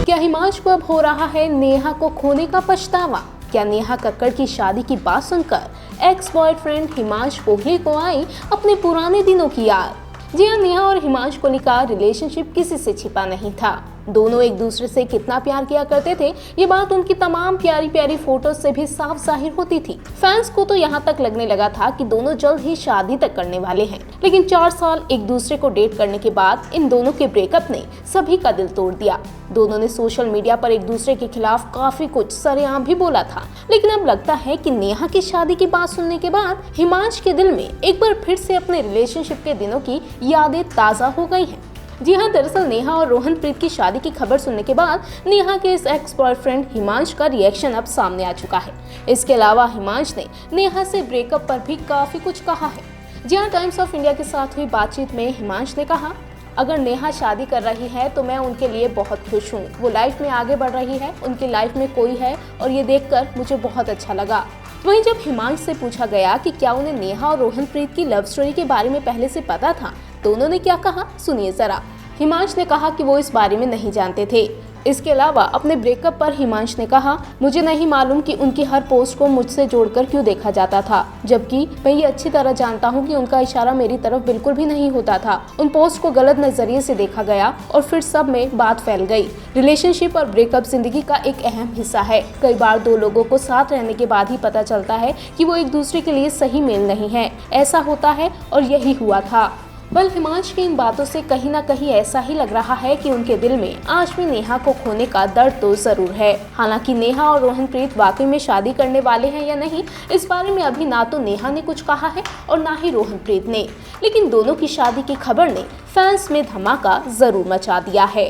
क्या हिमांशु को अब हो रहा है नेहा को खोने का पछतावा? क्या नेहा कक्कड़ की शादी की बात सुनकर एक्स बॉयफ्रेंड हिमांशु कोहली को आई अपने पुराने दिनों की याद? जी हाँ, नेहा और हिमांशु कोहली का रिलेशनशिप किसी से छिपा नहीं था। दोनों एक दूसरे से कितना प्यार किया करते थे, ये बात उनकी तमाम प्यारी प्यारी फोटोज से भी साफ जाहिर होती थी। फैंस को तो यहाँ तक लगने लगा था कि दोनों जल्द ही शादी तक करने वाले हैं। लेकिन 4 साल एक दूसरे को डेट करने के बाद इन दोनों के ब्रेकअप ने सभी का दिल तोड़ दिया। दोनों ने सोशल मीडिया पर एक दूसरे के खिलाफ काफी कुछ सरेआम भी बोला था। लेकिन अब लगता है कि नेहा की शादी की बात सुनने के बाद हिमांशु के दिल में एक बार फिर से अपने रिलेशनशिप के दिनों की यादें ताजा हो गई हैं। जी हाँ, दरअसल नेहा और रोहनप्रीत की शादी की खबर सुनने के बाद नेहा के इस एक्स बॉयफ्रेंड हिमांशु का रिएक्शन अब सामने आ चुका है। इसके अलावा हिमांशु ने नेहा से ब्रेकअप पर भी काफी कुछ कहा है। जी हाँ, टाइम्स ऑफ इंडिया के साथ हुई बातचीत में हिमांशु ने कहा, अगर नेहा शादी कर रही है तो मैं उनके लिए बहुत खुश हूँ। वो लाइफ में आगे बढ़ रही है, उनकी लाइफ में कोई है और ये देखकर मुझे बहुत अच्छा लगा। वहीं जब हिमांशु से पूछा गया कि क्या उन्हें नेहा और रोहनप्रीत की लव स्टोरी के बारे में पहले से पता था, तो उन्होंने क्या कहा, सुनिए जरा। हिमांशु ने कहा कि वो इस बारे में नहीं जानते थे। इसके अलावा अपने ब्रेकअप पर हिमांशु ने कहा, मुझे नहीं मालूम कि उनकी हर पोस्ट को मुझसे जोड़कर क्यों देखा जाता था, जबकि मैं ये अच्छी तरह जानता हूँ कि उनका इशारा मेरी तरफ बिल्कुल भी नहीं होता था। उन पोस्ट को गलत नजरिए से देखा गया और फिर सब में बात फैल गई। रिलेशनशिप और ब्रेकअप जिंदगी का एक अहम हिस्सा है। कई बार दो लोगों को साथ रहने के बाद ही पता चलता है कि वो एक दूसरे के लिए सही मेल नहीं है। ऐसा होता है और यही हुआ था। बल हिमांशु की इन बातों से कहीं ना कहीं ऐसा ही लग रहा है कि उनके दिल में आज भी नेहा को खोने का दर्द तो जरूर है। हालांकि नेहा और रोहनप्रीत वाकई में शादी करने वाले हैं या नहीं, इस बारे में अभी ना तो नेहा ने कुछ कहा है और ना ही रोहनप्रीत ने। लेकिन दोनों की शादी की खबर ने फैंस में धमाका जरूर मचा दिया है।